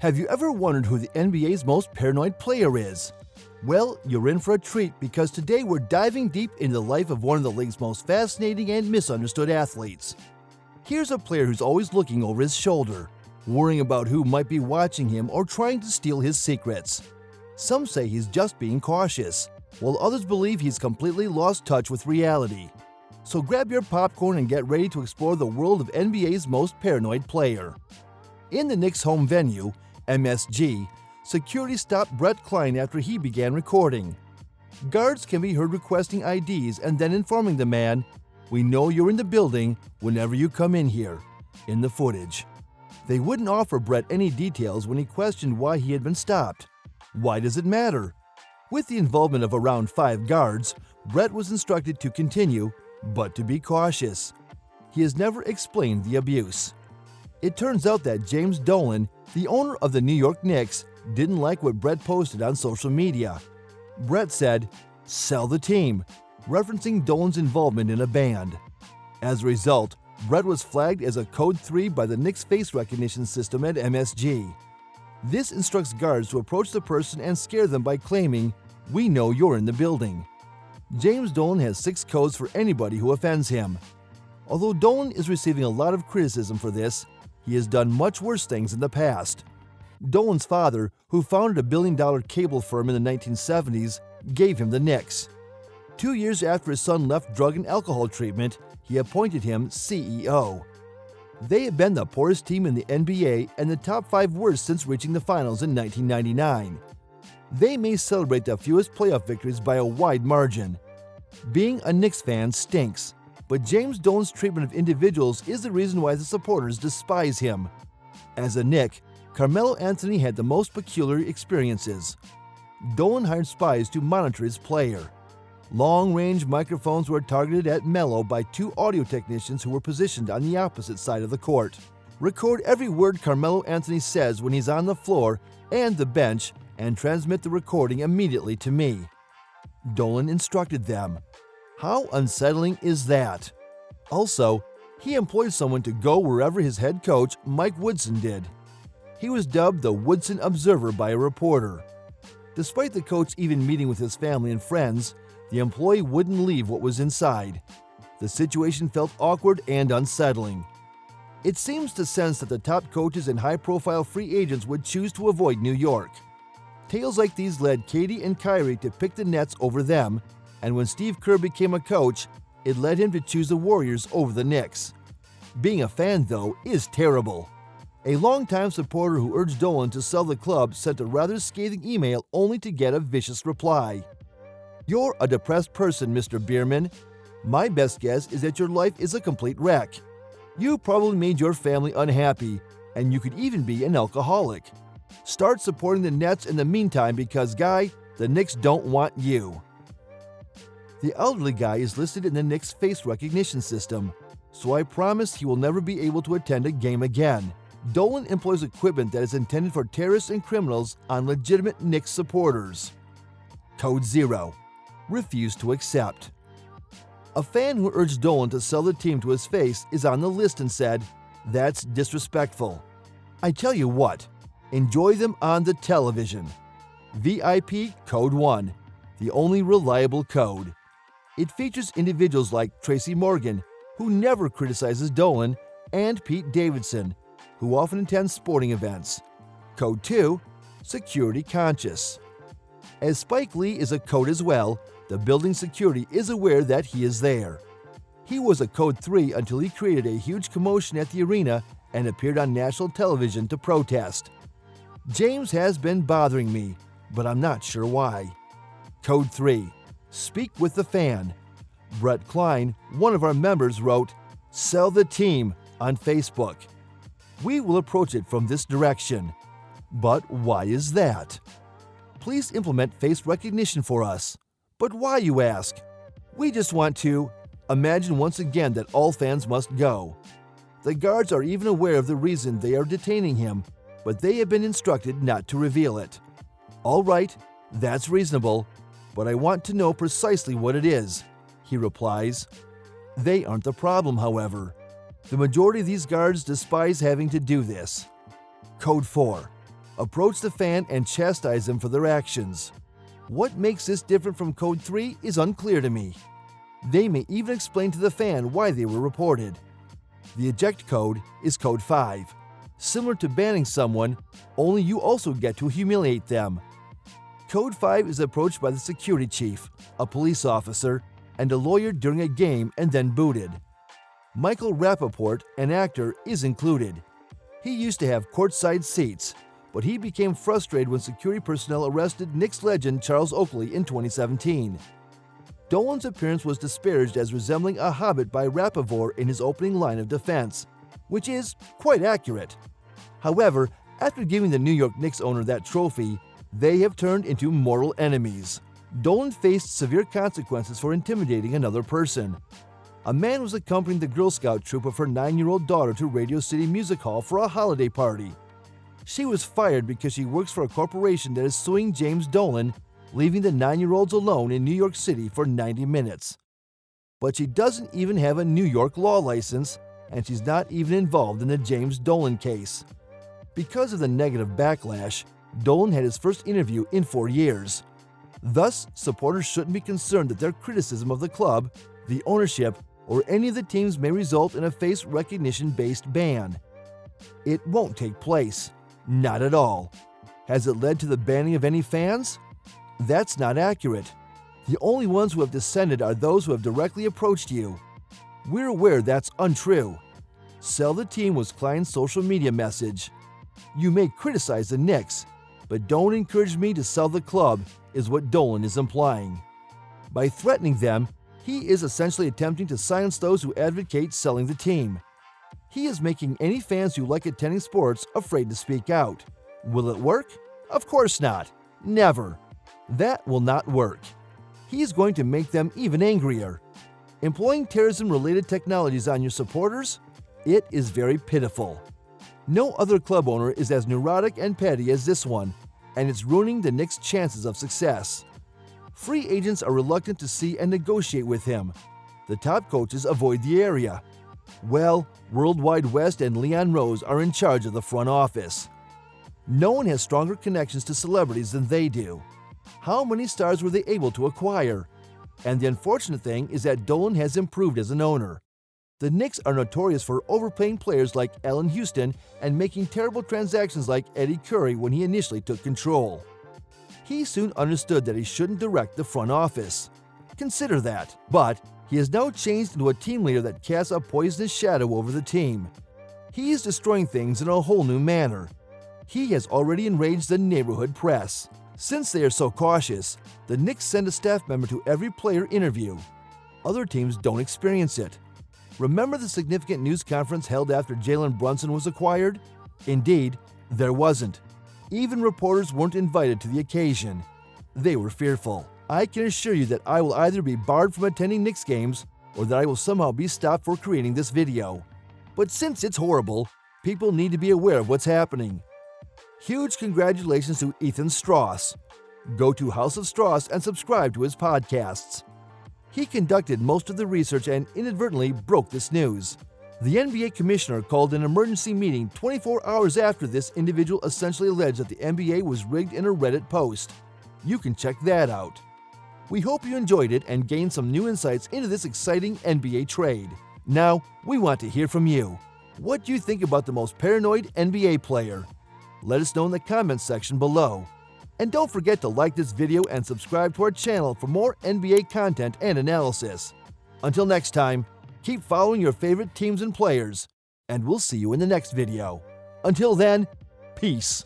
Have you ever wondered who the NBA's most paranoid player is? Well, you're in for a treat because today we're diving deep into the life of one of the league's most fascinating and misunderstood athletes. Here's a player who's always looking over his shoulder, worrying about who might be watching him or trying to steal his secrets. Some say he's just being cautious, while others believe he's completely lost touch with reality. So grab your popcorn and get ready to explore the world of NBA's most paranoid player. In the Knicks' home venue, MSG, security stopped Brett Klein after he began recording. Guards can be heard requesting IDs and then informing the man, "We know you're in the building whenever you come in here," in the footage. They wouldn't offer Brett any details when he questioned why he had been stopped. Why does it matter? With the involvement of around 5 guards, Brett was instructed to continue, but to be cautious. He has never explained the abuse. It turns out that James Dolan, the owner of the New York Knicks, didn't like what Brett posted on social media. Brett said, "Sell the team," referencing Dolan's involvement in a band. As a result, Brett was flagged as a Code 3 by the Knicks face recognition system at MSG. This instructs guards to approach the person and scare them by claiming, "We know you're in the building." James Dolan has 6 codes for anybody who offends him. Although Dolan is receiving a lot of criticism for this, he has done much worse things in the past. Dolan's father, who founded a billion-dollar cable firm in the 1970s, gave him the Knicks. 2 years after his son left drug and alcohol treatment, he appointed him CEO. They have been the poorest team in the NBA and the top 5 worst since reaching the finals in 1999. They may celebrate the fewest playoff victories by a wide margin. Being a Knicks fan stinks, but James Dolan's treatment of individuals is the reason why the supporters despise him. As a Knick, Carmelo Anthony had the most peculiar experiences. Dolan hired spies to monitor his player. Long-range microphones were targeted at Melo by 2 audio technicians who were positioned on the opposite side of the court. Record every word Carmelo Anthony says when he's on the floor and the bench and transmit the recording immediately to me. Dolan instructed them. How unsettling is that? Also, he employed someone to go wherever his head coach, Mike Woodson, did. He was dubbed the Woodson Observer by a reporter. Despite the coach even meeting with his family and friends, the employee wouldn't leave what was inside. The situation felt awkward and unsettling. It seems to sense that the top coaches and high-profile free agents would choose to avoid New York. Tales like these led Katie and Kyrie to pick the Nets over them, and when Steve Kerr became a coach, it led him to choose the Warriors over the Knicks. Being a fan, though, is terrible. A longtime supporter who urged Dolan to sell the club sent a rather scathing email only to get a vicious reply. "You're a depressed person, Mr. Bierman. My best guess is that your life is a complete wreck. You probably made your family unhappy, and you could even be an alcoholic. Start supporting the Nets in the meantime because, guy, the Knicks don't want you." The elderly guy is listed in the Knicks face recognition system, so I promise he will never be able to attend a game again. Dolan employs equipment that is intended for terrorists and criminals on legitimate Knicks supporters. Code 0. Refuse to accept. A fan who urged Dolan to sell the team to his face is on the list and said, "That's disrespectful. I tell you what, enjoy them on the television." VIP Code 1, the only reliable code. It features individuals like Tracy Morgan, who never criticizes Dolan, and Pete Davidson, who often attends sporting events. Code 2, Security Conscious. As Spike Lee is a code as well, the building security is aware that he is there. He was a Code 3 until he created a huge commotion at the arena and appeared on national television to protest. James has been bothering me, but I'm not sure why. Code 3, Speak with the fan. Brett Klein, one of our members, wrote, "Sell the team" on Facebook. We will approach it from this direction. But why is that? Please implement face recognition for us. But why, you ask? We just want to imagine once again that all fans must go. The guards are even aware of the reason they are detaining him, but they have been instructed not to reveal it. All right, that's reasonable, but I want to know precisely what it is, he replies. They aren't the problem, however. The majority of these guards despise having to do this. Code 4. approach the fan and chastise them for their actions. What makes this different from Code 3 is unclear to me. They may even explain to the fan why they were reported. The eject code is Code 5. Similar to banning someone, only you also get to humiliate them. Code 5 is approached by the security chief, a police officer, and a lawyer during a game and then booted. Michael Rappaport, an actor, is included. He used to have courtside seats, but he became frustrated when security personnel arrested Knicks legend Charles Oakley in 2017. Dolan's appearance was disparaged as resembling a hobbit by Rappaport in his opening line of defense, which is quite accurate. However, after giving the New York Knicks owner that trophy, they have turned into mortal enemies. Dolan faced severe consequences for intimidating another person. A man was accompanying the Girl Scout troop of her 9-year-old daughter to Radio City Music Hall for a holiday party. She was fired because she works for a corporation that is suing James Dolan, leaving the 9-year-olds alone in New York City for 90 minutes. But she doesn't even have a New York law license, and she's not even involved in the James Dolan case. Because of the negative backlash, Dolan had his first interview in 4 years. Thus, supporters shouldn't be concerned that their criticism of the club, the ownership, or any of the teams may result in a face recognition-based ban. It won't take place. Not at all. Has it led to the banning of any fans? That's not accurate. The only ones who have descended are those who have directly approached you. We're aware that's untrue. Sell the team was Klein's social media message. You may criticize the Knicks, but don't encourage me to sell the club, is what Dolan is implying. By threatening them, he is essentially attempting to silence those who advocate selling the team. He is making any fans who like attending sports afraid to speak out. Will it work? Of course not. Never. That will not work. He is going to make them even angrier. Employing terrorism-related technologies on your supporters? It is very pitiful. No other club owner is as neurotic and petty as this one, and it's ruining the Knicks' chances of success. Free agents are reluctant to see and negotiate with him. The top coaches avoid the area. Well, Worldwide West and Leon Rose are in charge of the front office. No one has stronger connections to celebrities than they do. How many stars were they able to acquire? And the unfortunate thing is that Dolan has improved as an owner. The Knicks are notorious for overpaying players like Allen Houston and making terrible transactions like Eddie Curry when he initially took control. He soon understood that he shouldn't direct the front office. Consider that. But he has now changed into a team leader that casts a poisonous shadow over the team. He is destroying things in a whole new manner. He has already enraged the neighborhood press. Since they are so cautious, the Knicks send a staff member to every player interview. Other teams don't experience it. Remember the significant news conference held after Jalen Brunson was acquired? Indeed, there wasn't. Even reporters weren't invited to the occasion. They were fearful. I can assure you that I will either be barred from attending Knicks games or that I will somehow be stopped for creating this video. But since it's horrible, people need to be aware of what's happening. Huge congratulations to Ethan Strauss. Go to House of Strauss and subscribe to his podcasts. He conducted most of the research and inadvertently broke this news. The NBA commissioner called an emergency meeting 24 hours after this individual essentially alleged that the NBA was rigged in a Reddit post. You can check that out. We hope you enjoyed it and gained some new insights into this exciting NBA trade. Now, we want to hear from you. What do you think about the most paranoid NBA player? Let us know in the comments section below. And don't forget to like this video and subscribe to our channel for more NBA content and analysis. Until next time, keep following your favorite teams and players, and we'll see you in the next video. Until then, peace.